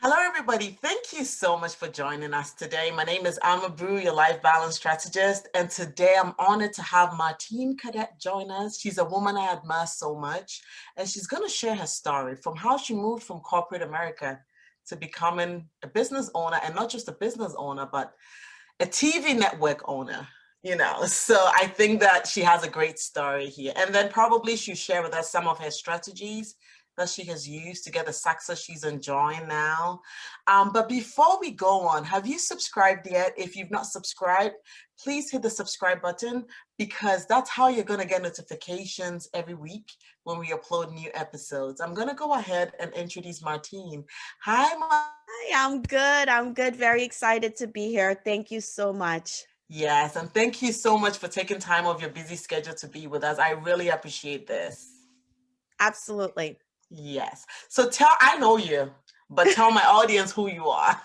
Hello, everybody. Thank you so much for joining us today. My name is Brew, your Life Balance Strategist. And today I'm honored to have Martine Cadet join us. She's a woman I admire so much. And she's going to share her story from how she moved from corporate America to becoming a business owner, and not just a business owner, but a TV network owner. So I think that she has a great story here. And then probably she'll share with us some of her strategies that she has used to get the success she's enjoying now. But before we go on, have you subscribed yet? If you've not subscribed, please hit the subscribe button, because that's how you're going to get notifications every week when we upload new episodes. I'm going to go ahead and introduce Martine. Hi, Hi, I'm good. I'm good. Very excited to be here. Thank you so much. Yes, and thank you so much for taking time off your busy schedule to be with us. I really appreciate this. Absolutely. Yes. So I know you, but tell my audience who you are.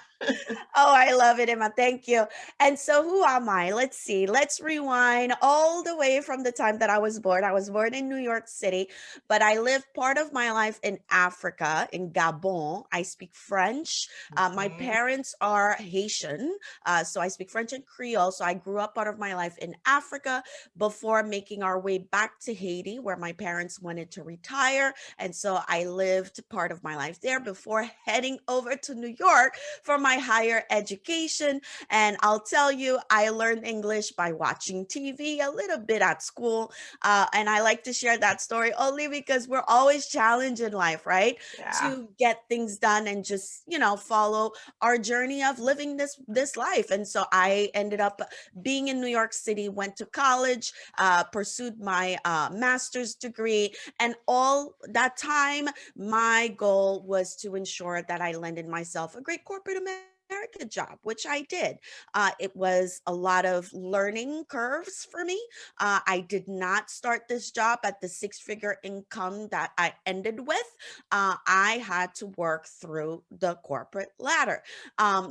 Oh, I love it, Emma. Thank you. And so, who am I? Let's see. Let's rewind all the way from the time that I was born. I was born in New York City, but I lived part of my life in Africa, in Gabon. I speak French. My Mhm. parents are Haitian, so I speak French and Creole. So I grew up part of my life in Africa before making our way back to Haiti, where my parents wanted to retire. And so I lived part of my life there before heading over to New York for my higher education. And I'll tell you, I learned English by watching TV, a little bit at school. And I like to share that story only because we're always challenged in life, right? Yeah. To get things done and just, follow our journey of living this life. And so I ended up being in New York City, went to college, pursued my master's degree. And all that time, my goal was to ensure that I landed myself a great corporate America job, which I did. It was a lot of learning curves for me. I did not start this job at the six-figure income that I ended with. I had to work through the corporate ladder.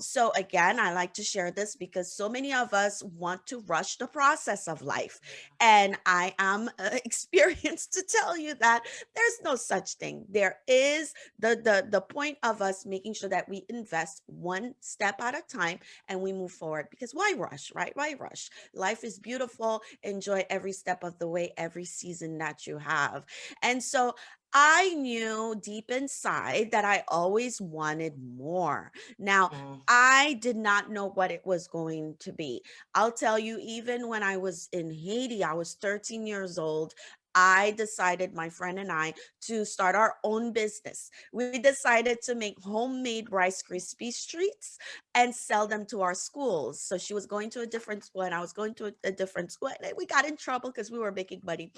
So again, I like to share this because so many of us want to rush the process of life. And I am experienced to tell you that there's no such thing. There is the point of us making sure that we invest one step at a time and we move forward, because why rush, right? Why rush? Life is beautiful. Enjoy every step of the way, every season that you have. And so I knew deep inside that I always wanted more. Now, Mm. I did not know what it was going to be. I'll tell you, even when I was in Haiti, I was 13 years old. I decided, my friend and I, to start our own business. We decided to make homemade Rice Krispie treats and sell them to our schools. So she was going to a different school and I was going to a different school. And we got in trouble because we were making money.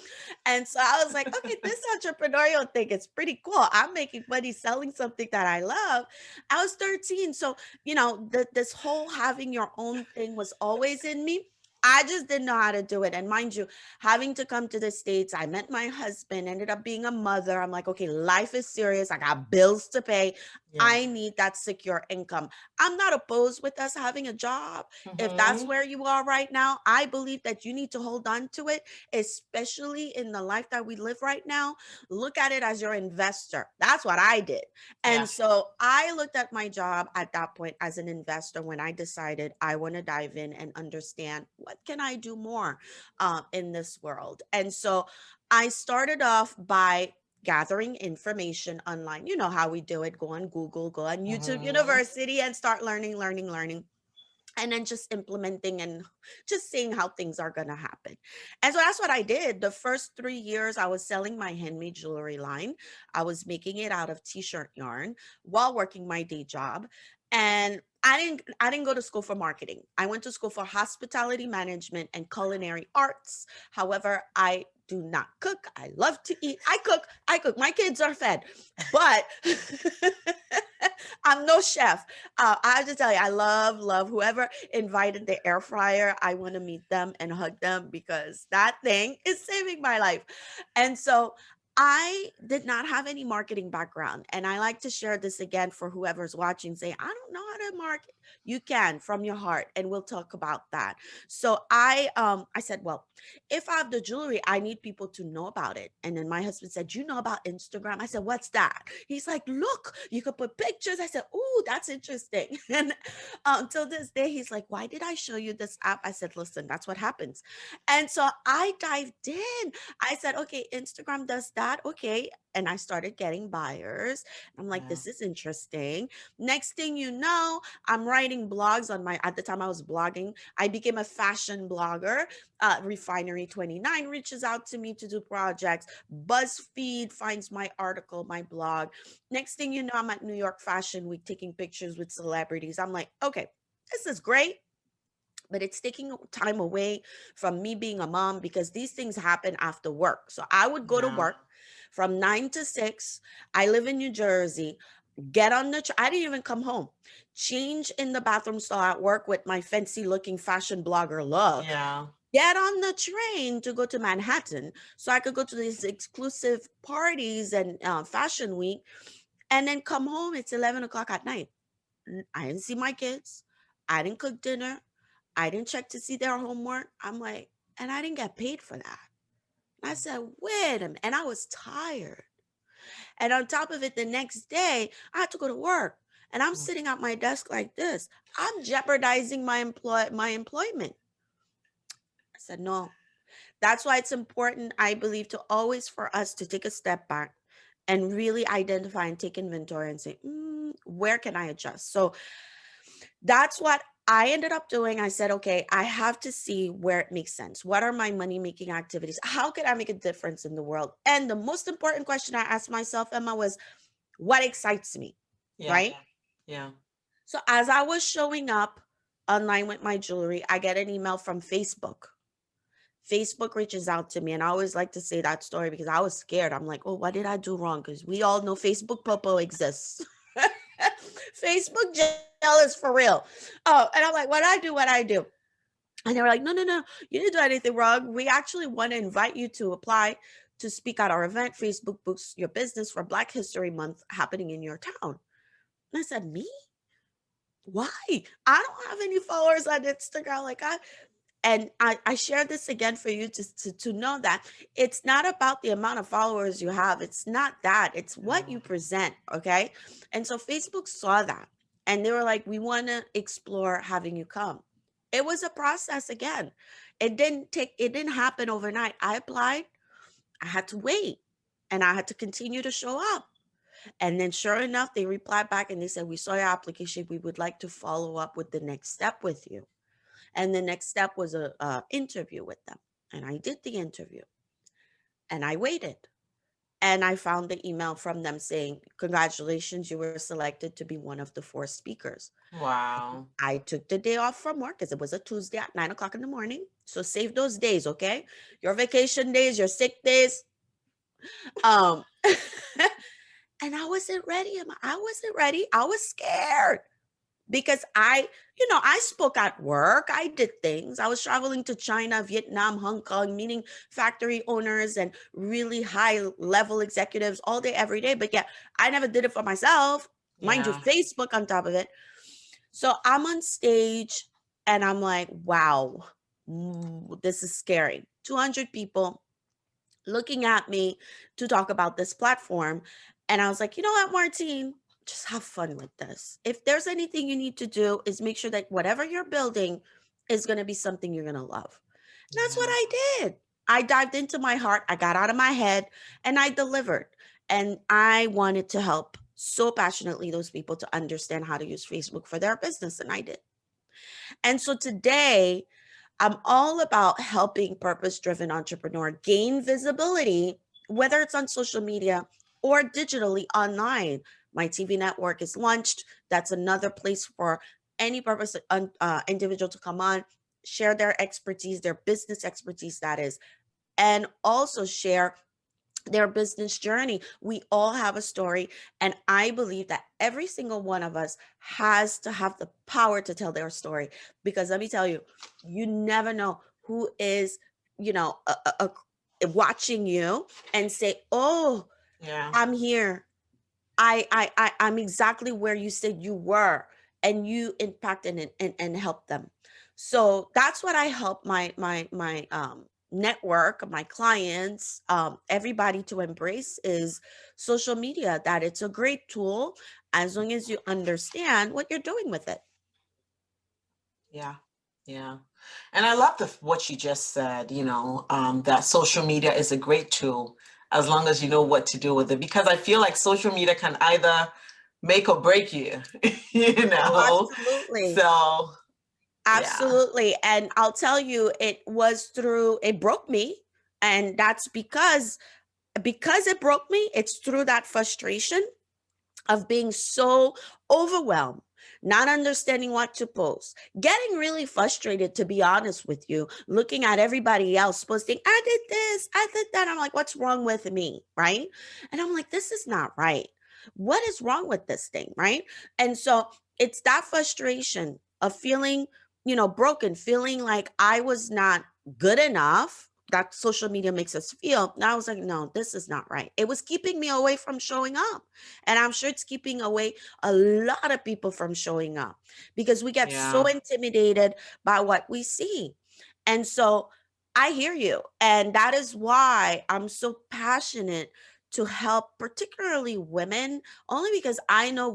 And so I was like, okay, this entrepreneurial thing is pretty cool. I'm making money selling something that I love. I was 13. So, this whole having your own thing was always in me. I just didn't know how to do it. And mind you, having to come to the States, I met my husband, ended up being a mother. I'm like, okay, life is serious. I got bills to pay. Yeah. I need that secure income. I'm not opposed with us having a job. If that's Hmm. where you are right now, I believe that you need to hold on to it, especially in the life that we live right now. Look at it as your investor. That's what I did. Yeah. And so I looked at my job at that point as an investor when I decided I want to dive in and understand what can I do more in this world. And so I started off by gathering information online. You know how we do it. Go on Google, go on YouTube Hmm. University and start learning, and then just implementing and just seeing how things are going to happen. And so that's what I did. The first 3 years, I was selling my handmade jewelry line. I was making it out of t-shirt yarn while working my day job. And I didn't go to school for marketing. I went to school for hospitality management and culinary arts. However, I do not cook. I love to eat. I cook. My kids are fed. But I'm no chef. I have to tell you, I love whoever invited the air fryer. I want to meet them and hug them because that thing is saving my life. And so I did not have any marketing background. And I like to share this again for whoever's watching, say, I don't know how to market. You can from your heart, and we'll talk about that. So I said, well, if I have the jewelry, I need people to know about it. And then my husband said, you know about Instagram? I said, what's that? He's like, look, you could put pictures. I said, ooh, that's interesting. And till this day, he's like, why did I show you this app? I said, listen, that's what happens. And so I dived in. I said, okay, Instagram does that. Okay. And I started getting buyers. I'm like, Yeah. this is interesting. Next thing you know, I'm writing blogs on at the time I was blogging, I became a fashion blogger. Refinery 29 reaches out to me to do projects. BuzzFeed finds my article, my blog. Next thing you know, I'm at New York Fashion Week taking pictures with celebrities. I'm like, okay, this is great, but it's taking time away from me being a mom because these things happen after work. So I would go to Yeah. work from 9 to 6. I live in New Jersey. Get on the I didn't even come home. Change in the bathroom stall at work with my fancy looking fashion blogger look. Yeah. Get on the train to go to Manhattan so I could go to these exclusive parties and fashion week, and then come home. It's 11 o'clock at night. I didn't see my kids. I didn't cook dinner. I didn't check to see their homework. I'm like, and I didn't get paid for that. I said, wait a minute. And I was tired. And on top of it, the next day, I had to go to work. And I'm sitting at my desk like this. I'm jeopardizing my employment. I said, no. That's why it's important, I believe, to always for us to take a step back and really identify and take inventory and say, where can I adjust? So that's what I ended up doing. I said, okay, I have to see where it makes sense. What are my money making activities? How can I make a difference in the world? And the most important question I asked myself, Emma, was what excites me, Yeah. right? Yeah. So as I was showing up online with my jewelry, I get an email from Facebook. Facebook reaches out to me, and I always like to say that story because I was scared. I'm like, oh, what did I do wrong? Because we all know Facebook Popo exists. Facebook jail is for real. Oh, and I'm like, what I do, what I do. And they were like, no, no, no, you didn't do anything wrong. We actually want to invite you to apply to speak at our event, Facebook Boosts Your Business for Black History Month happening in your town. And I said, me? Why? I don't have any followers on Instagram. I share this again for you to know that it's not about the amount of followers you have. It's not that. It's what you present. Okay. And so Facebook saw that and they were like, we want to explore having you come. It was a process again. It didn't happen overnight. I applied, I had to wait, and I had to continue to show up. And then sure enough, they replied back and they said, we saw your application. We would like to follow up with the next step with you. And the next step was a interview with them. And I did the interview and I waited. And I found the email from them saying, congratulations, you were selected to be one of the 4 speakers. Wow. I took the day off from work because it was a Tuesday at 9 o'clock in the morning. So save those days, okay? Your vacation days, your sick days. Um, and I wasn't ready. I wasn't ready. I was scared because I spoke at work. I did things. I was traveling to China, Vietnam, Hong Kong, meeting factory owners and really high level executives all day, every day. But yeah, I never did it for myself. Mind you, Yeah. Facebook on top of it. So I'm on stage and I'm like, wow, this is scary. 200 people looking at me to talk about this platform. And I was like, you know what, Martine, just have fun with this. If there's anything you need to do, is make sure that whatever you're building is going to be something you're going to love. And that's what Yeah. I did. I dived into my heart, I got out of my head, and I delivered. And I wanted to help so passionately those people to understand how to use Facebook for their business. And I did. And so today, I'm all about helping purpose driven entrepreneur gain visibility, whether it's on social media or digitally online. My TV network is launched. That's another place for any purpose individual to come on, share their expertise, their business expertise, that is, and also share their business journey. We all have a story. And I believe that every single one of us has to have the power to tell their story. Because let me tell you, you never know who is, you know, watching you and say, oh, Yeah. I'm here. I'm exactly where you said you were, and you impacted and helped them. So that's what I help my network, my clients, everybody to embrace is social media, that it's a great tool as long as you understand what you're doing with it. Yeah. Yeah. And I love what you just said, that social media is a great tool as long as you know what to do with it. Because I feel like social media can either make or break you, you Oh, know? absolutely. So, yeah. Absolutely. And I'll tell you, it broke me. And that's because it broke me, it's through that frustration of being so overwhelmed, not understanding what to post, getting really frustrated, to be honest with you, looking at everybody else posting, I did this, I did that. I'm like, what's wrong with me? Right. And I'm like, this is not right. What is wrong with this thing? Right. And so it's that frustration of feeling, broken, feeling like I was not good enough, that social media makes us feel. And I was like, no, this is not right. It was keeping me away from showing up. And I'm sure it's keeping away a lot of people from showing up because we get so Yeah. intimidated by what we see. And so I hear you. And that is why I'm so passionate to help, particularly women, only because I know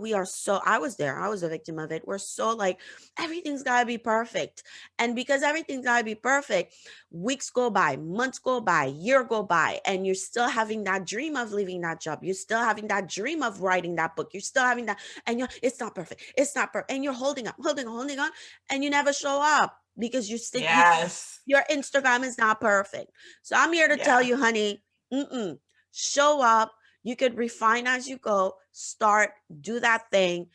I was there, I was a victim of it. We're so like, everything's got to be perfect. And because everything's got to be perfect, weeks go by, months go by, year go by, and you're still having that dream of leaving that job. You're still having that dream of writing that book. You're still having that, and it's not perfect. It's not perfect. And you're holding on, and you never show up because Yes. your Instagram is not perfect. So I'm here to tell Yeah. you, honey, show up. You could refine as you go. Start, do that thing.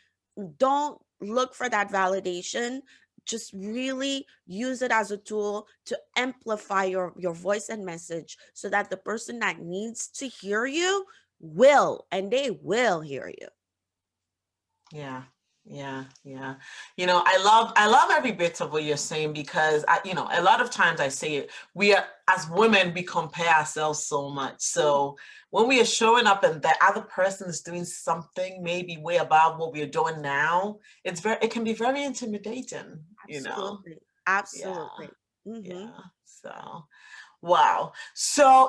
Don't look for that validation. Just really use it as a tool to amplify your voice and message so that the person that needs to hear you will, and they will hear you. Yeah. Yeah, yeah. I love every bit of what you're saying because a lot of times I say it, we are as women, we compare ourselves so much. So when we are showing up and the other person is doing something maybe way above what we're doing now, it can be very intimidating. Absolutely. Yeah, Absolutely. Hmm. yeah. So wow. So,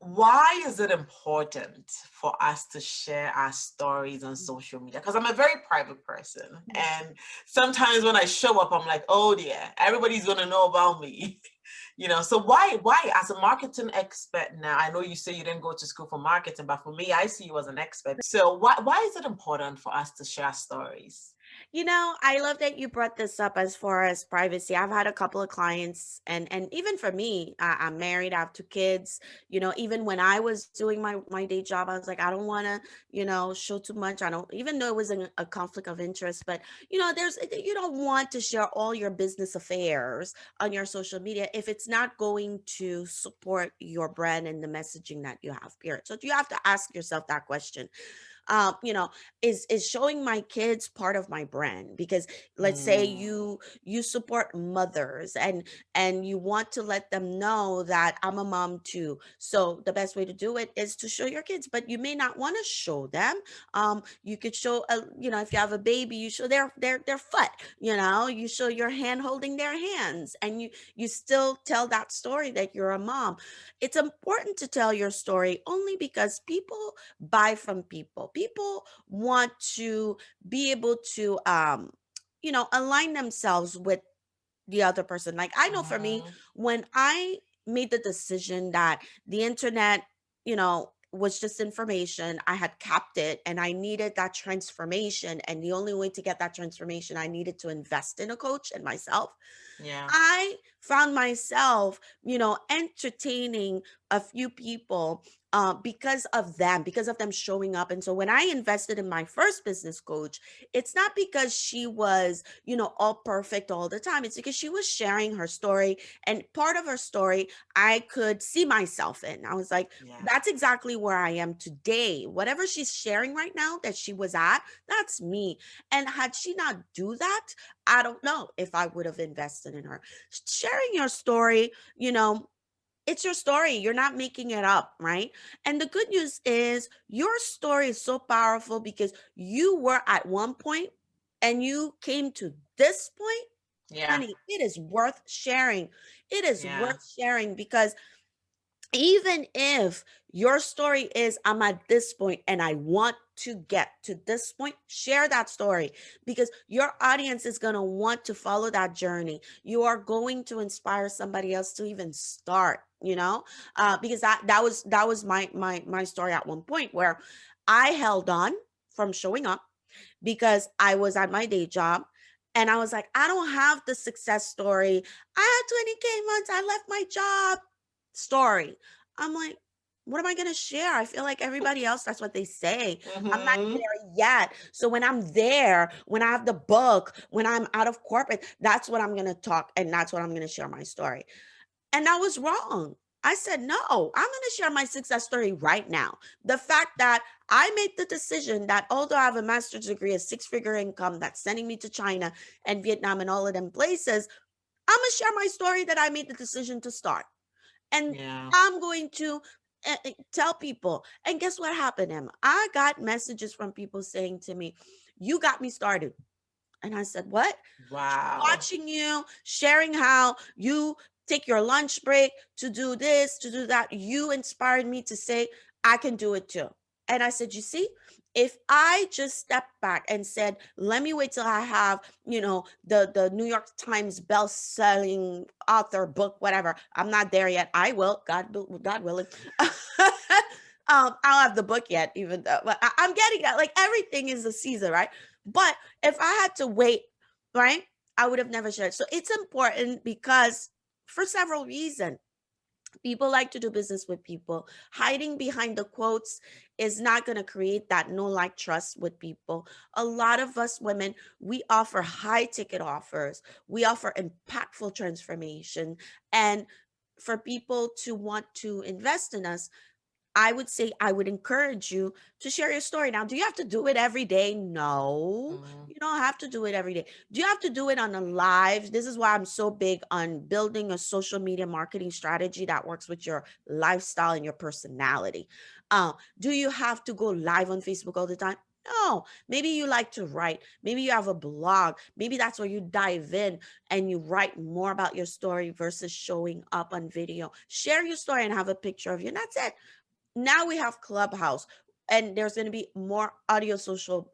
why is it important for us to share our stories on social media? Because I'm a very private person. And sometimes when I show up, I'm like, oh dear, everybody's gonna know about me. So why as a marketing expert now, I know you say you didn't go to school for marketing, but for me, I see you as an expert. So why is it important for us to share stories? I love that you brought this up as far as privacy. I've had a couple of clients, and even for me, I'm married, I have two kids. Even when I was doing my day job, I was like, I don't want to, show too much. I don't, even though it was a conflict of interest, but you don't want to share all your business affairs on your social media if it's not going to support your brand and the messaging that you have. Period. So you have to ask yourself that question. um you know is showing my kids part of my brand? Because let's say Mm, you support mothers, and you want to let them know that I'm a mom too. So the best way to do it is to show your kids, but you may not want to show them. You could show if you have a baby, you show their foot. You show your hand holding their hands, and you still tell that story that you're a mom. It's important to tell your story only because people buy from people. People want to be able to align themselves with the other person. Like, I know for me, mhm, when I made the decision that the internet, was just information, I had capped it, and I needed that transformation. And the only way to get that transformation, I needed to invest in a coach and myself. yeah. I found myself, entertaining a few people because of them showing up. And so when I invested in my first business coach, it's not because she was, all perfect all the time. It's because she was sharing her story. And part of her story, I could see myself in. I was like, Yeah. that's exactly where I am today. Whatever she's sharing right now that she was at, that's me. And had she not do that, I don't know if I would have invested in her. Sharing your story, It's your story. You're not making it up, right? And the good news is your story is so powerful because you were at one point and you came to this point. Yeah. Honey, it is worth sharing. It is Yeah. worth sharing because even if your story is I'm at this point and I want to get to this point, share that story because your audience is going to want to follow that journey. You are going to inspire somebody else to even start, because that was my story at one point where I held on from showing up because I was at my day job and I was like, I don't have the success story. I had 20K months, I left my job story. I'm like, what am I going to share? I feel like everybody else, that's what they say. I'm not Mm-hmm. there yet. So when I'm there, when I have the book, when I'm out of corporate, that's what I'm going to talk and that's what I'm going to share my story. And I was wrong. I said, no, I'm going to share my success story right now. The fact that I made the decision that although I have a master's degree, a six-figure income that's sending me to China and Vietnam and all of them places, I'm going to share my story that I made the decision to start. And Yeah. I'm going to tell people. And guess what happened, Emma? I got messages from people saying to me, you got me started. And I said, what? Wow. Watching you, sharing how you take your lunch break to do this, to do that. You inspired me to say, I can do it too. And I said, you see, if I just stepped back and said, let me wait till I have, the New York Times best-selling author book, whatever. I'm not there yet. I will, God willing. I don't have the book yet, even though, but I'm getting that. Like everything is a season, right? But if I had to wait, right, I would have never shared. So it's important because for several reasons. People like to do business with people. Hiding behind the quotes is not going to create that no like trust with people. A lot of us women, we offer high ticket offers. We offer impactful transformation. And for people to want to invest in us, I would say I would encourage you to share your story. Now, do you have to do it every day? No, Mm. you don't have to do it every day. Do you have to do it on a live? This is why I'm so big on building a social media marketing strategy that works with your lifestyle and your personality. Do you have to go live on Facebook all the time? No, maybe you like to write. Maybe you have a blog. Maybe that's where you dive in and you write more about your story versus showing up on video. Share your story and have a picture of you. And that's it. Now we have Clubhouse, and there's going to be more audio social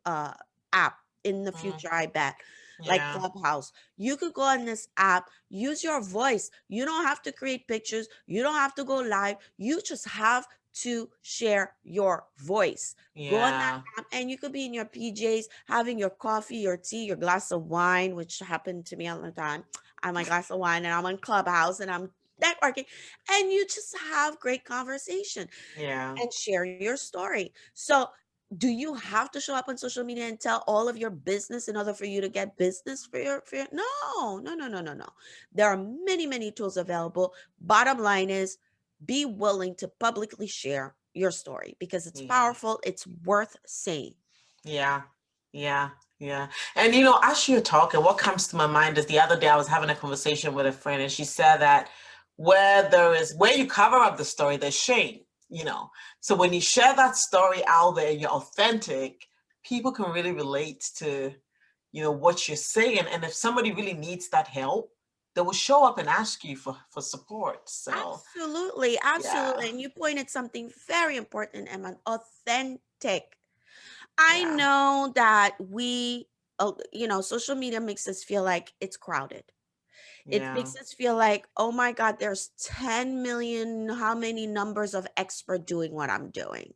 app in the Mm. future, I bet, like Yeah. Clubhouse. You could go on this app, use your voice. You don't have to create pictures, you don't have to go live, you just have to share your voice. Go on that Yeah. app and you could be in your PJs having your coffee, your tea, your glass of wine, which happened to me all the time. I'm my glass of wine and I'm on Clubhouse and I'm networking, and you just have great conversation Yeah. and share your story. So, do you have to show up on social media and tell all of your business in order for you to get business for your no, no, no, no, no, no. There are many, many tools available. Bottom line is be willing to publicly share your story because it's Yeah. powerful, it's worth saying. Yeah, yeah, yeah. And as you're talking, what comes to my mind is the other day I was having a conversation with a friend, and she said that where you cover up the story, there's shame, you know. So when you share that story out there and you're authentic, people can really relate to, what you're saying. And if somebody really needs that help, they will show up and ask you for support. So Absolutely, yeah, absolutely. And you pointed something very important, Emma, authentic. I yeah, know that social media makes us feel like it's crowded. It yeah, makes us feel like, oh my God, there's 10 million, how many numbers of expert doing what I'm doing.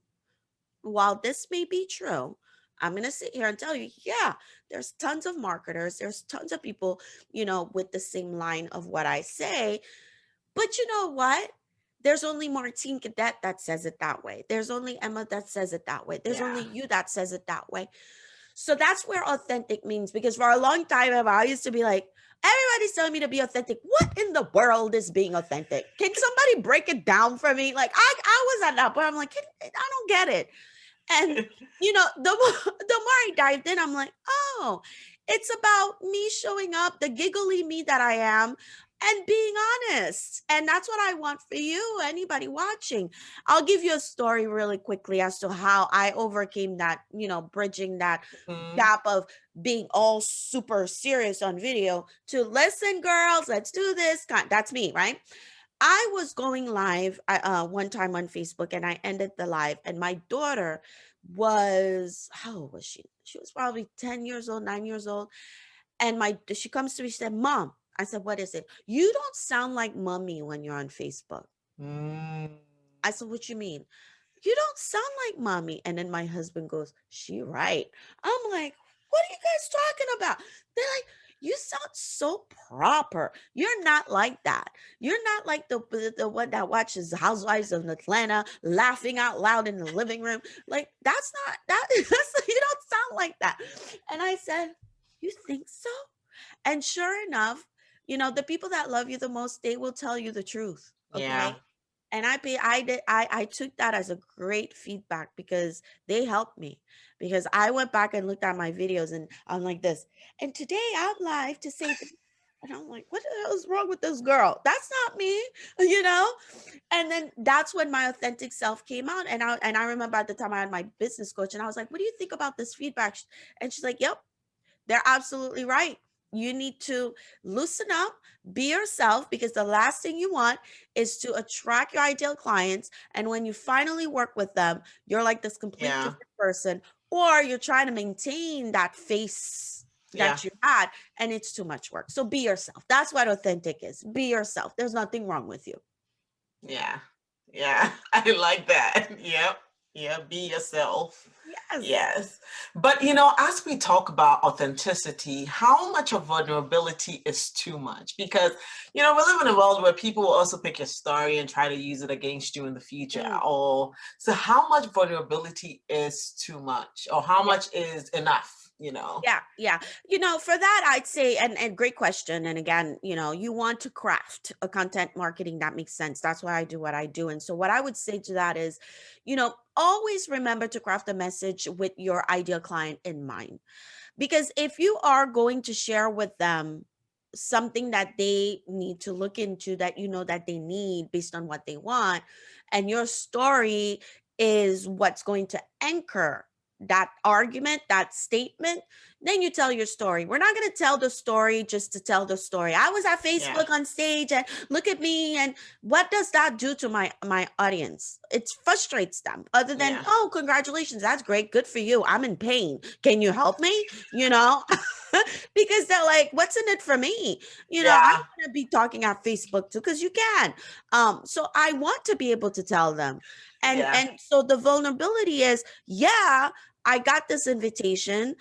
While this may be true, I'm going to sit here and tell you, yeah, there's tons of marketers, there's tons of people, with the same line of what I say. But you know what? There's only Martine Cadet that says it that way. There's only Emma that says it that way. There's only yeah, you that says it that way. So that's where authentic means, because for a long time, Emma, I used to be like, everybody's telling me to be authentic. What in the world is being authentic? Can somebody break it down for me? Like I was at that point. I'm like, I don't get it. And the more I dived in, I'm like, oh, it's about me showing up, the giggly me that I am, and being honest. And that's what I want for you, anybody watching. I'll give you a story really quickly as to how I overcame that, bridging that Mhm. gap of being all super serious on video to listen, girls, let's do this. That's me, right? I was going live one time on Facebook, and I ended the live, and my daughter was, how old was she? She was probably 10 years old, 9 years old. And she comes to me, she said, Mom, I said, what is it? You don't sound like mommy when you're on Facebook. Mm. I said, what you mean? You don't sound like mommy. And then my husband goes, she right. I'm like, what are you guys talking about? They're like, you sound so proper. You're not like that. You're not like the one that watches Housewives of Atlanta laughing out loud in the living room. Like, that's not that. You don't sound like that. And I said, you think so? And sure enough, the people that love you the most, they will tell you the truth. Yeah. Okay. And I took that as a great feedback because they helped me, because I went back and looked at my videos and I'm like this. And today I'm live to say that, and I'm like, what the hell is wrong with this girl? That's not me, you know? And then that's when my authentic self came out. And I remember at the time I had my business coach and I was like, what do you think about this feedback? And she's like, yep, they're absolutely right. You need to loosen up, be yourself, because the last thing you want is to attract your ideal clients. And when you finally work with them, you're like this complete Yeah. different person, or you're trying to maintain that face Yeah. that you had, and it's too much work. So be yourself. That's what authentic is. Be yourself. There's nothing wrong with you. Yeah. Yeah. I like that. Yep. Yeah. Be yourself. Yes. Yes. But, as we talk about authenticity, how much of vulnerability is too much? Because, we live in a world where people will also pick your story and try to use it against you in the future. Mm, So how much vulnerability is too much, or how yeah. much is enough? Yeah, yeah. For that, I'd say, and great question. And again, you want to craft a content marketing that makes sense. That's why I do what I do. And so, what I would say to that is, always remember to craft a message with your ideal client in mind. Because if you are going to share with them something that they need to look into, that that they need based on what they want, and your story is what's going to anchor that argument, that statement, then you tell your story. We're not going to tell the story just to tell the story. I was at Yeah. Facebook on stage and look at me. And what does that do to my audience? It frustrates them, other than, Yeah. oh, congratulations, that's great, good for you, I'm in pain, can you help me? you know because they're like, what's in it for me? I'm Yeah. going to be talking at Facebook too, because you can. So I want to be able to tell them. and Yeah. and so the vulnerability is, yeah, I got this invitation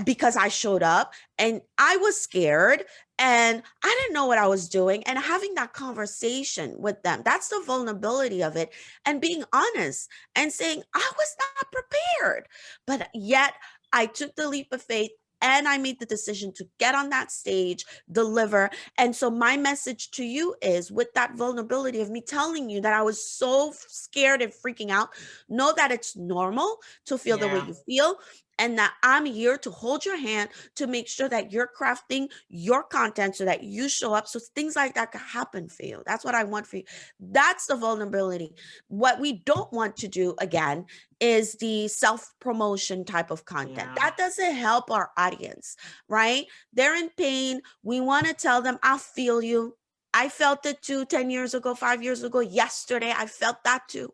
because I showed up and I was scared and I didn't know what I was doing, and having that conversation with them. That's the vulnerability of it, and being honest and saying, I was not prepared, but yet I took the leap of faith and I made the decision to get on that stage, deliver. And so my message to you is, with that vulnerability of me telling you that I was so scared and freaking out, know that it's normal to feel the way Yeah. you feel, and that I'm here to hold your hand to make sure that you're crafting your content so that you show up, so things like that can happen for you. That's what I want for you. That's the vulnerability. What we don't want to do, again, is the self-promotion type of content. Yeah. That doesn't help our audience, right? They're in pain. We want to tell them, I feel you. I felt it too 10 years ago, 5 years ago, yesterday. I felt that too.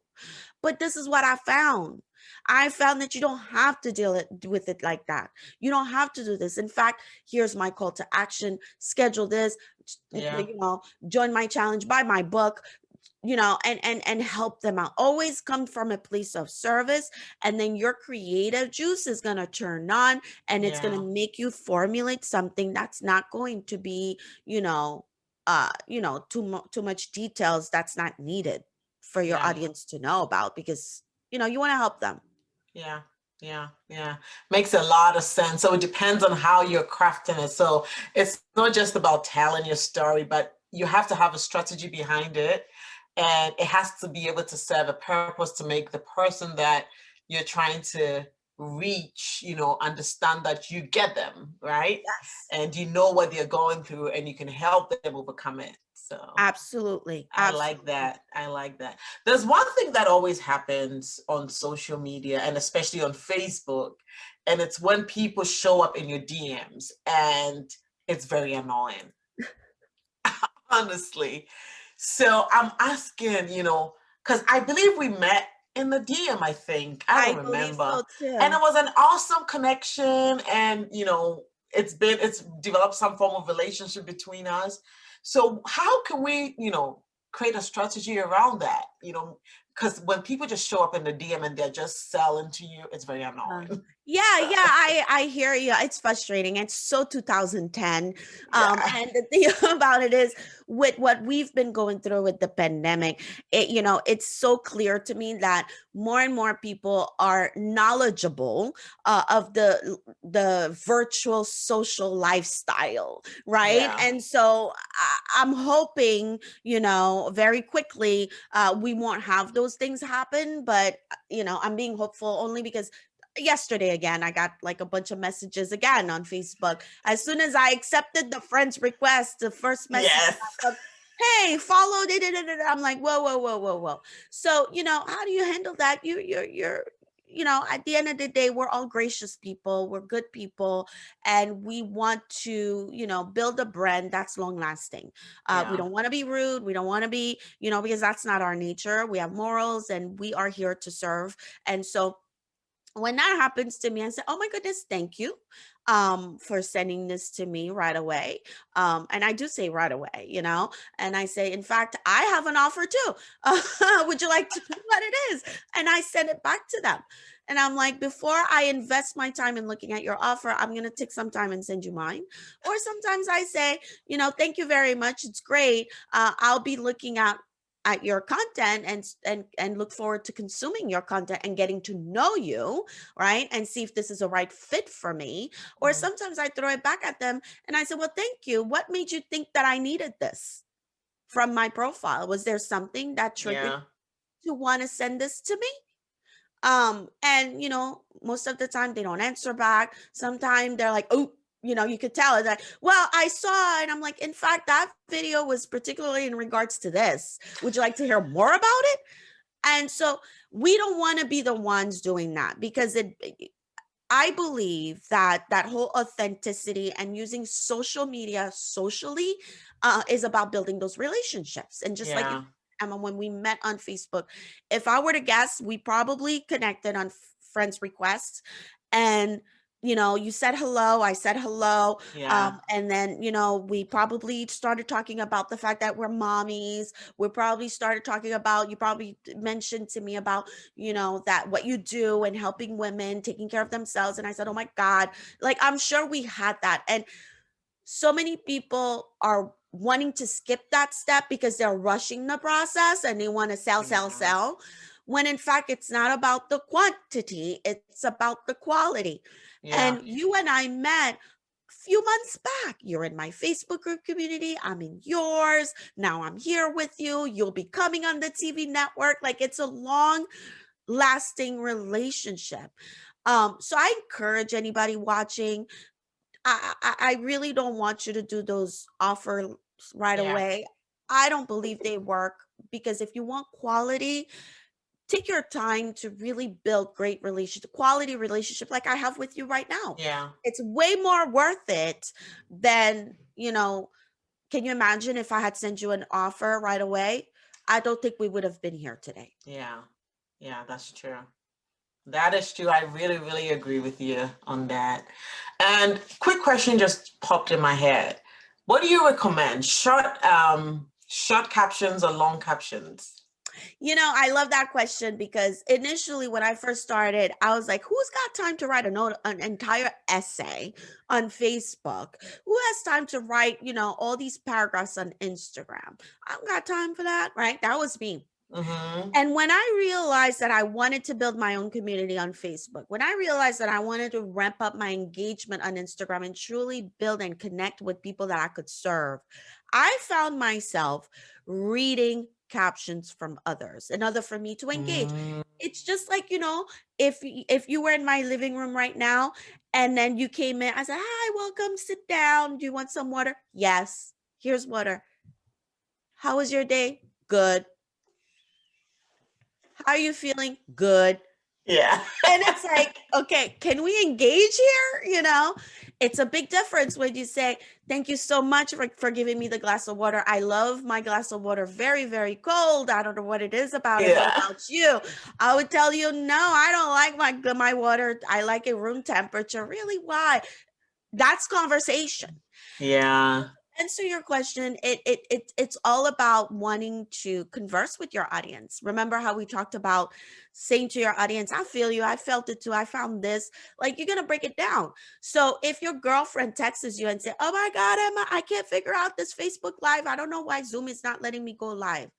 But this is what I found. I found that you don't have to with it like that. You don't have to do this. In fact, here's my call to action. Schedule this, Yeah. join my challenge, buy my book, and help them out. Always come from a place of service, and then your creative juice is going to turn on, and it's going Yeah. to make you formulate something that's not going to be, too much details that's not needed for your Yeah. audience to know about, because you want to help them. Yeah, yeah, yeah. Makes a lot of sense. So it depends on how you're crafting it. So it's not just about telling your story, but you have to have a strategy behind it. And it has to be able to serve a purpose to make the person that you're trying to reach, understand that you get them, right? Yes. And you know what they're going through and you can help them overcome it. So Absolutely. I like Absolutely. that. I like that. There's one thing that always happens on social media and especially on Facebook, and it's when people show up in your DMs and it's very annoying, honestly. So I'm asking, because I believe we met in the DM, I think. I don't I believe remember. so And it too. was an awesome connection. And, it's developed some form of relationship between us. So how can we, create a strategy around that? Because when people just show up in the DM and they're just selling to you, it's very Uh, annoying. yeah, I hear you. It's frustrating. It's so 2010. Yeah. And the thing about it is, with what we've been going through with the pandemic, it's so clear to me that more and more people are knowledgeable of the virtual social lifestyle, right? Yeah. And so I'm hoping, very quickly, we won't have those things happen. But I'm being hopeful only because yesterday again I got like a bunch of messages again on Facebook. As soon as I accepted the friend's request, the first message Yes. popped up, hey, follow it. I'm like, whoa, whoa, whoa, whoa, whoa. So how do you handle that? You're at the end of the day, we're all gracious people, we're good people, and we want to build a brand that's long lasting. We Yeah. don't want to be rude, we don't want to be, because that's not our nature. We have morals and we are here to serve. And so when that happens to me, I say, oh my goodness, thank you for sending this to me right away. And I do say right away, and I say, in fact, I have an offer too. Would you like to know what it is? And I send it back to them. And I'm like, before I invest my time in looking at your offer, I'm going to take some time and send you mine. Or sometimes I say, thank you very much. It's great. I'll be looking at your content and look forward to consuming your content and getting to know you, right, and see if this is a right fit for me. Or Mhm. sometimes I throw it back at them and I say, well, thank you, what made you think that I needed this from my profile? Was there something that triggered Yeah. you to want to send this to me? And most of the time they don't answer back. Sometimes they're like, oh, you could tell it that, well, I saw it. And I'm like, in fact, that video was particularly in regards to this. Would you like to hear more about it? And so we don't want to be the ones doing that, because I believe that that whole authenticity and using social media socially is about building those relationships. And just like you, Yeah. Emma, when we met on Facebook, if I were to guess, we probably connected on friends requests. And you said hello, I said hello. Yeah. And then we probably started talking about the fact that we're mommies. We probably started talking about, you probably mentioned to me about that what you do and helping women taking care of themselves. And I said, oh my God, like, I'm sure we had that. And so many people are wanting to skip that step because they're rushing the process and they want to sell, sell, Yeah. sell. When in fact, it's not about the quantity, it's about the quality. Yeah. And you and I met a few months back. You're in my Facebook group community, I'm in yours. Now I'm here with you. You'll be coming on the TV network. Like, it's a long lasting relationship. So I encourage anybody watching, I really don't want you to do those offers right Yeah. away. I don't believe they work, because if you want quality, take your time to really build great relationship, quality relationship like I have with you right now. Yeah. It's way more worth it than, can you imagine if I had sent you an offer right away? I don't think we would have been here today. Yeah. Yeah, that's true. That is true. I really, really agree with you on that. And quick question just popped in my head. What do you recommend? Short captions or long captions? I love that question, because initially when I first started, I was like, who's got time to write an entire essay on Facebook? Who has time to write, all these paragraphs on Instagram? I don't got time for that, right? That was me. Mm-hmm. And when I realized that I wanted to build my own community on Facebook, when I realized that I wanted to ramp up my engagement on Instagram and truly build and connect with people that I could serve, I found myself reading captions from others in order for me to engage. Mm, It's just like, if you were in my living room right now and then you came in, I said, hi, welcome, sit down. Do you want some water? Yes, here's water. How was your day? Good. How are you feeling? Good. Yeah. And it's like, okay, can we engage here? It's a big difference when you say, thank you so much for giving me the glass of water. I love my glass of water very, very cold. I don't know what it is about it. What Yeah. about you? I would tell you, no, I don't like my water. I like it room temperature. Really? Why? That's conversation. Yeah. Answer your question, it's all about wanting to converse with your audience. Remember how we talked about saying to your audience, I feel you, I felt it too, I found this. Like, you're gonna break it down. So if your girlfriend texts you and say, oh my God, Emma, I can't figure out this Facebook Live, I don't know why Zoom is not letting me go live,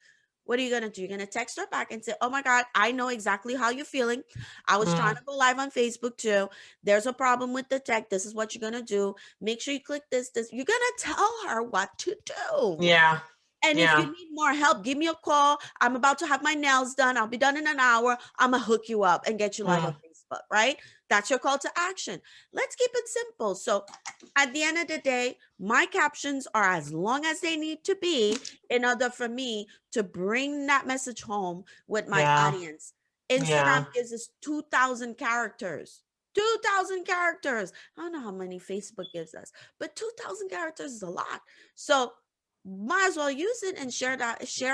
what are you going to do? You're going to text her back and say, oh my God, I know exactly how you're feeling. I was trying Mm. to go live on Facebook too. There's a problem with the tech. This is what you're going to do. Make sure you click this. You're going to tell her what to do. Yeah. And if you Yeah. need more help, give me a call. I'm about to have my nails done. I'll be done in an hour. I'm going to hook you up and get you live on Mm. Facebook, right? That's your call to action. Let's keep it simple. So at the end of the day, my captions are as long as they need to be in order for me to bring that message home with my Yeah. audience. Instagram Yeah. gives us 2,000 characters. 2,000 characters. I don't know how many Facebook gives us, but 2,000 characters is a lot. So might as well use it and share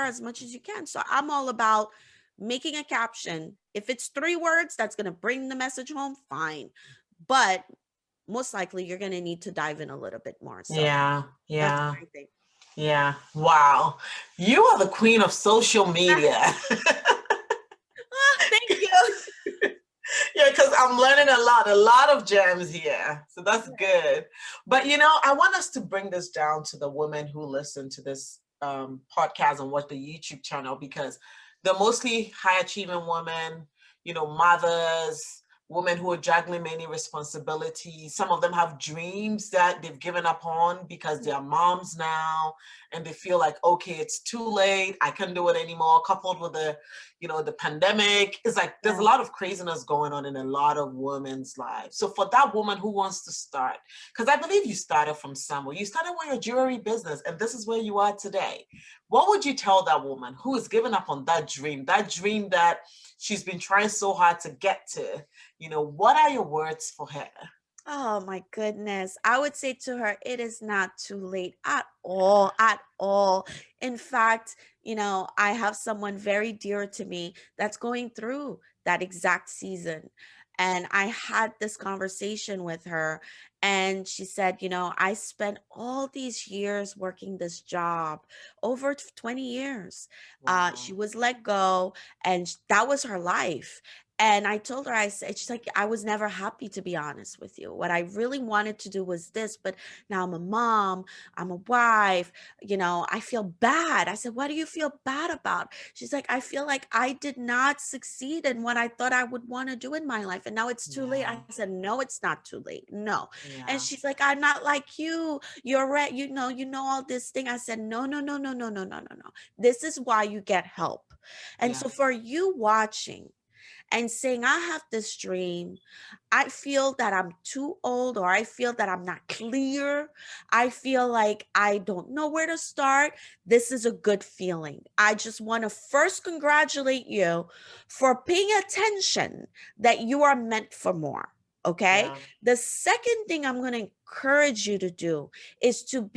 as much as you can. So I'm all about making a caption. If it's 3 words, that's going to bring the message home, fine. But most likely you're going to need to dive in a little bit more. So Yeah. that's Yeah. what I think. Yeah. Wow. You are the queen of social media. Thank you. Yeah, because I'm learning a lot of gems here. So that's good. But I want us to bring this down to the women who listen to this podcast and watch the YouTube channel, because they're mostly high achieving women, mothers, women who are juggling many responsibilities. Some of them have dreams that they've given up on because they're moms now, and they feel like, okay, it's too late, I can't do it anymore. Coupled with the pandemic, it's like there's a lot of craziness going on in a lot of women's lives. So for that woman who wants to start, because I believe you started from somewhere, you started with your jewelry business, and this is where you are today. What would you tell that woman who has given up on that dream that she's been trying so hard to get to? What are your words for her? Oh my goodness. I would say to her, it is not too late at all, at all. In fact, I have someone very dear to me that's going through that exact season. And I had this conversation with her, and she said, I spent all these years working this job, over 20 years. She Wow. was let go, and that was her life. And I told her, I said, she's like, I was never happy, to be honest with you. What I really wanted to do was this, but now I'm a mom, I'm a wife, I feel bad. I said, what do you feel bad about? She's like, I feel like I did not succeed in what I thought I would want to do in my life. And now it's too late. I Yeah. said, no, it's not too late. No. And Yeah. she's like, I'm not like you. You're right. You know all this thing. I said, no, no, no, no, no, no, no, no, no. This is why you get help. And Yeah. so for you watching, and saying, I have this dream, I feel that I'm too old, or I feel that I'm not clear, I feel like I don't know where to start, this is a good feeling. I just want to first congratulate you for paying attention that you are meant for more. Okay. Yeah. The second thing I'm going to encourage you to do is to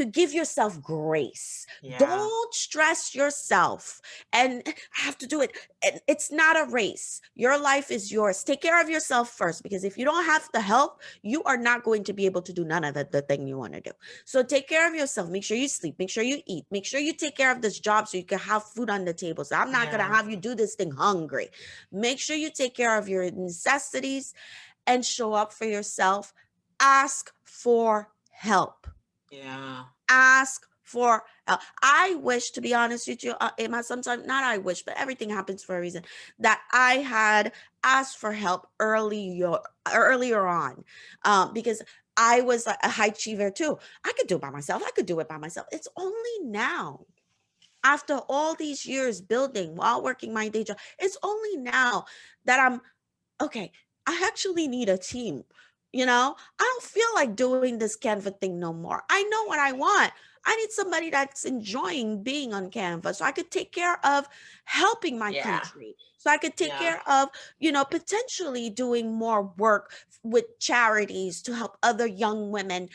give yourself grace. Yeah. Don't stress yourself and I have to do it. And it's not a race. Your life is yours. Take care of yourself first, because if you don't have the help, you are not going to be able to do none of the thing you want to do. So take care of yourself. Make sure you sleep. Make sure you eat. Make sure you take care of this job so you can have food on the table. So I'm not going to Yeah. have you do this thing hungry. Make sure you take care of your necessities and show up for yourself. Ask for help. Yeah. Ask for help. I wish, to be honest with you, Emma, sometimes, not I wish, but everything happens for a reason, that I had asked for help earlier on, because I was like a high achiever too. I could do it by myself. I could do it by myself. It's only now, after all these years building while working my day job, it's only now that I'm okay, I actually need a team. I don't feel like doing this Canva thing no more. I know what I want. I need somebody that's enjoying being on Canva so I could take care of helping my Yeah. country. So I could take Yeah. care of, potentially doing more work with charities to help other young women,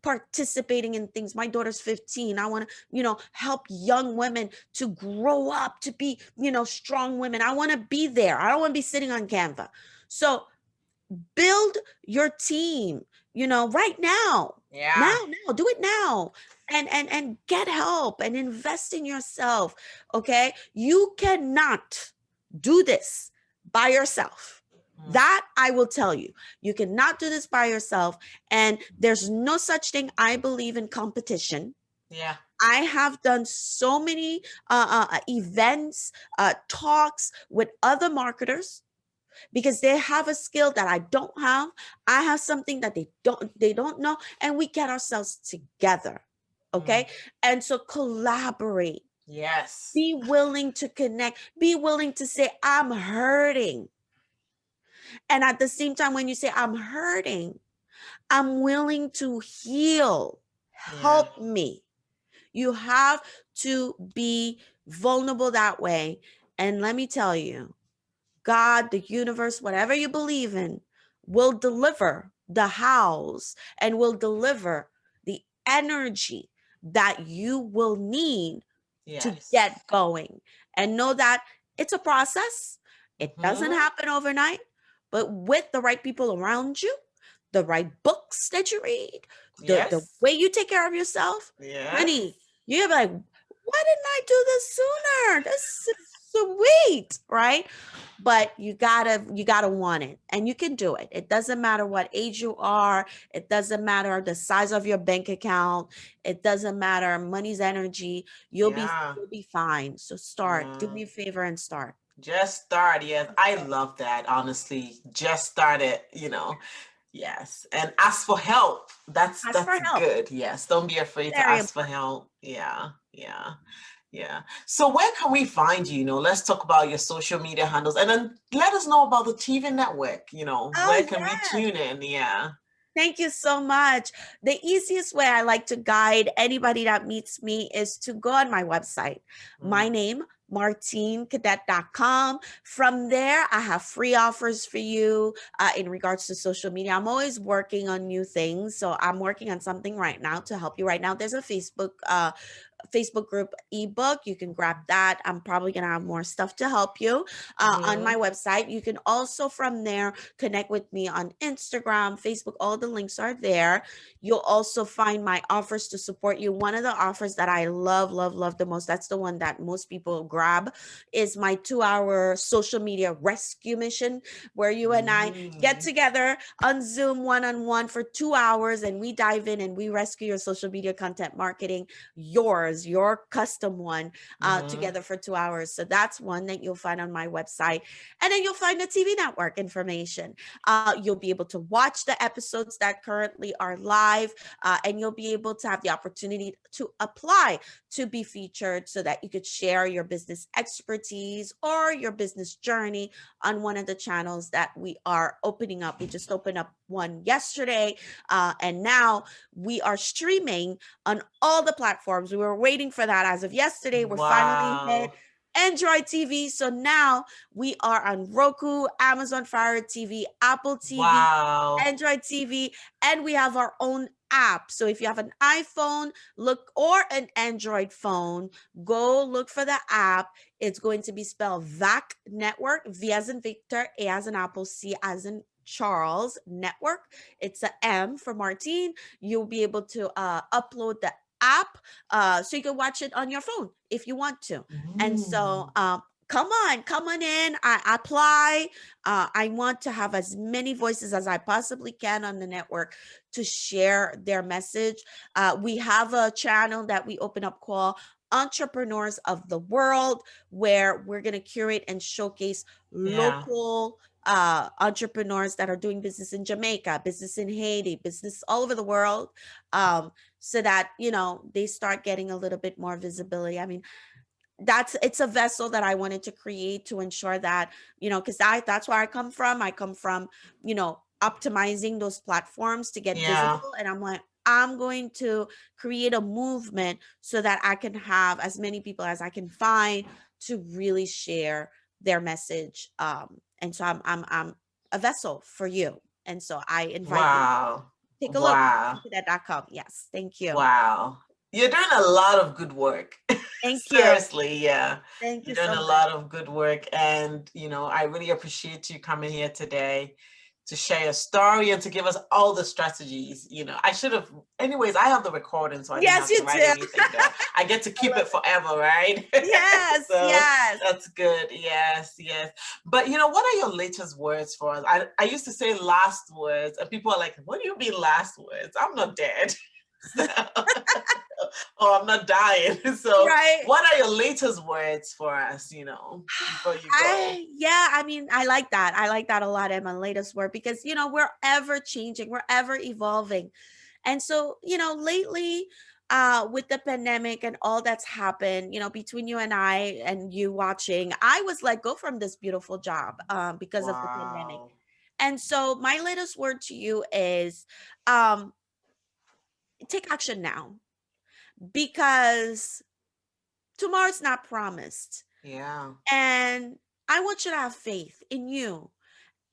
participating in things. My daughter's 15. I want to, help young women to grow up to be, strong women. I want to be there. I don't want to be sitting on Canva. So build your team, right now. Yeah. Now, do it now. And get help and invest in yourself. Okay, you cannot do this by yourself. Mm. That I will tell you. You cannot do this by yourself. And there's no such thing. I believe in competition. Yeah. I have done so many events, talks with other marketers because they have a skill that I don't have. I have something that they don't know, and we get ourselves together. Mm. Okay? And so collaborate. Yes. Be willing to connect. Be willing to say I'm hurting. And at the same time when you say I'm hurting, I'm willing to heal. Yeah. Help me. You have to be vulnerable that way. And let me tell you, God, the universe, whatever you believe in, will deliver the house and will deliver the energy that you will need to Yes. get going. And know that it's a process. It doesn't Mm-hmm. happen overnight, but with the right people around you, the right books that you read, the Yes. way you take care of yourself, Yes. honey, you're like, why didn't I do this sooner? This is sweet, right? But you gotta want it, and you can do it. It doesn't matter what age you are. It doesn't matter the size of your bank account. It doesn't matter money's energy. you'll be Yeah. you'll be fine. So start. Do Yeah. me a favor and start. Just start. Yes. I love that, honestly. Just start it, Yes. And ask for help. That's Ask for that's help. good. Yes. Don't be afraid to Very ask for important. help. Yeah. Yeah. Yeah. So where can we find you? Let's talk about your social media handles and then let us know about the TV network. Oh Where can we yes. tune in? Yeah. Thank you so much. The easiest way I like to guide anybody that meets me is to go on my website. My Mm. name, martinecadet.com. From there, I have free offers for you in regards to social media. I'm always working on new things. So I'm working on something right now to help you. Right now, there's a Facebook group ebook. You can grab that. I'm probably going to have more stuff to help you on my Mm-hmm. website. You can also from there connect with me on Instagram, Facebook. All the links are there. You'll also find my offers to support you. One of the offers that I love, love, love the most, that's the one that most people grab, is my 2-hour social media rescue mission, where you and I get Mm. together on Zoom one-on-one for 2 hours and we dive in and we rescue your social media content marketing, your custom one, Mm-hmm. together for 2 hours. So that's one that you'll find on my website. And then you'll find the TV network information. You'll be able to watch the episodes that currently are live, and you'll be able to have the opportunity to apply to be featured so that you could share your business expertise or your business journey on one of the channels that we are opening up. We just opened up one yesterday, and now we are streaming on all the platforms. We were waiting for that as of yesterday. We're finally hit Wow. Android TV. So now we are on Roku, Amazon Fire TV, Apple TV, Wow. Android TV, and we have our own app. So if you have an iPhone, look, or an Android phone, go look for the app. It's going to be spelled VAC Network, V as in Victor, A as in Apple, C as in Charles Network. It's a M for Martine. You'll be able to upload the app, so you can watch it on your phone if you want to. And so Mm. come on in. I apply. I want to have as many voices as I possibly can on the network to share their message. We have a channel that we open up called Entrepreneurs of the World, where we're going to curate and showcase Yeah. local entrepreneurs that are doing business in Jamaica, business in Haiti, business all over the world, so that they start getting a little bit more visibility. I mean, it's a vessel that I wanted to create to ensure that, because that's where I come from, optimizing those platforms to get Yeah. visible. And I'm like, I'm going to create a movement so that I can have as many people as I can find to really share their message. And so I'm a vessel for you. And so I invite you. Wow. Take a look, Wow. cadet.com. Yes, thank you. Wow. You're doing a lot of good work. Thank you. Seriously, yeah. Thank You're you doing so a much. lot of good work. And, I really appreciate you coming here today to share your story and to give us all the strategies. I should have, anyways, I have the recording, so I didn't Yes, have to you write do. anything down. I get to I keep love it it. forever, right? Yes, So yes. that's good. Yes, yes. But what are your latest words for us? I used to say last words, and people are like, what do you mean last words? I'm not dead. So, or I'm not dying. So Right. what are your latest words for us, before you go? I mean, I like that. I like that a lot in my latest work because, we're ever changing, we're ever evolving. And so, lately, with the pandemic and all that's happened, between you and I and you watching, I was let go from this beautiful job because of the pandemic. Wow. And so my latest word to you is um, take action now because tomorrow's not promised. Yeah. And I want you to have faith in you.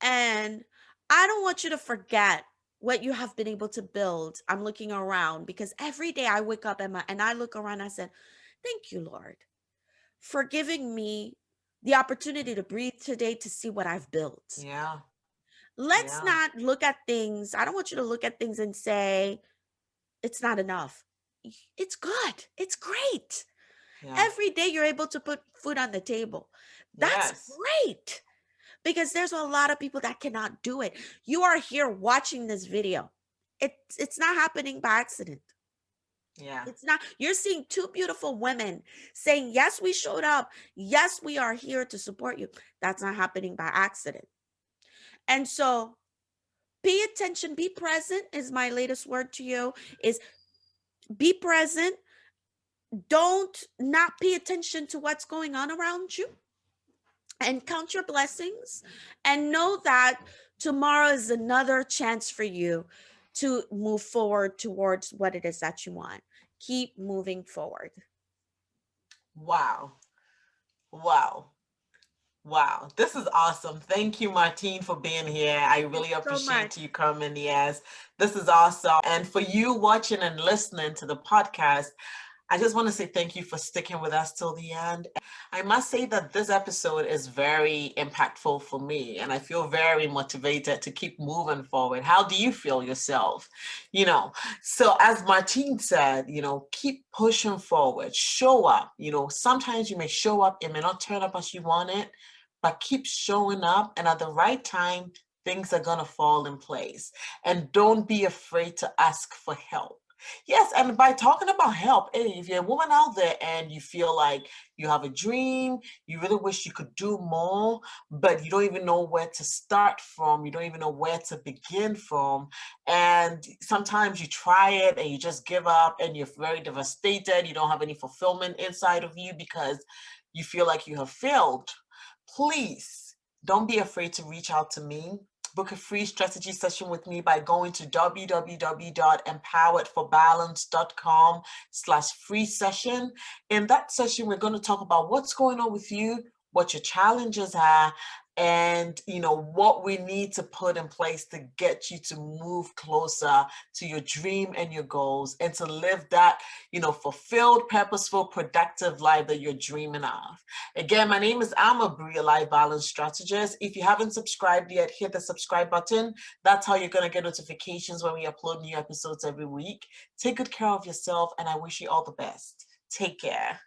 And I don't want you to forget what you have been able to build. I'm looking around because every day I wake up and I look around, I said, thank you, Lord, for giving me the opportunity to breathe today to see what I've built. Yeah. Let's Yeah. not look at things. I don't want you to look at things and say, it's not enough. It's good. It's great. Yeah. Every day you're able to put food on the table. That's Yes. great because there's a lot of people that cannot do it. You are here watching this video. It's not happening by accident. Yeah. It's not. You're seeing two beautiful women saying, "Yes, we showed up. Yes, we are here to support you." That's not happening by accident. And so, pay attention, be present is my latest word to you is be present. Don't not pay attention to what's going on around you and count your blessings and know that tomorrow is another chance for you to move forward towards what it is that you want. Keep moving forward. Wow. Wow. Wow, this is awesome. Thank you, Martine, for being here. I Thank really you so much. appreciate you coming. Yes, this is awesome. And for you watching and listening to the podcast, I just want to say thank you for sticking with us till the end. I must say that this episode is very impactful for me, and I feel very motivated to keep moving forward. How do you feel yourself? So as Martine said, keep pushing forward, show up. Sometimes you may show up, it may not turn up as you want it, but keep showing up, and at the right time, things are going to fall in place. And don't be afraid to ask for help. Yes, and by talking about help, hey, if you're a woman out there and you feel like you have a dream, you really wish you could do more, but you don't even know where to start from, you don't even know where to begin from, and sometimes you try it and you just give up and you're very devastated, you don't have any fulfillment inside of you because you feel like you have failed, please don't be afraid to reach out to me. Book a free strategy session with me by going to www.empoweredforbalance.com/free session. In that session, we're going to talk about what's going on with you, what your challenges are, and what we need to put in place to get you to move closer to your dream and your goals and to live that fulfilled, purposeful, productive life that you're dreaming of. Again, my name is Brew, your Life Balance Strategist. If you haven't subscribed yet, hit the subscribe button. That's how you're going to get notifications when we upload new episodes every week. Take good care of yourself, and I wish you all the best. Take care.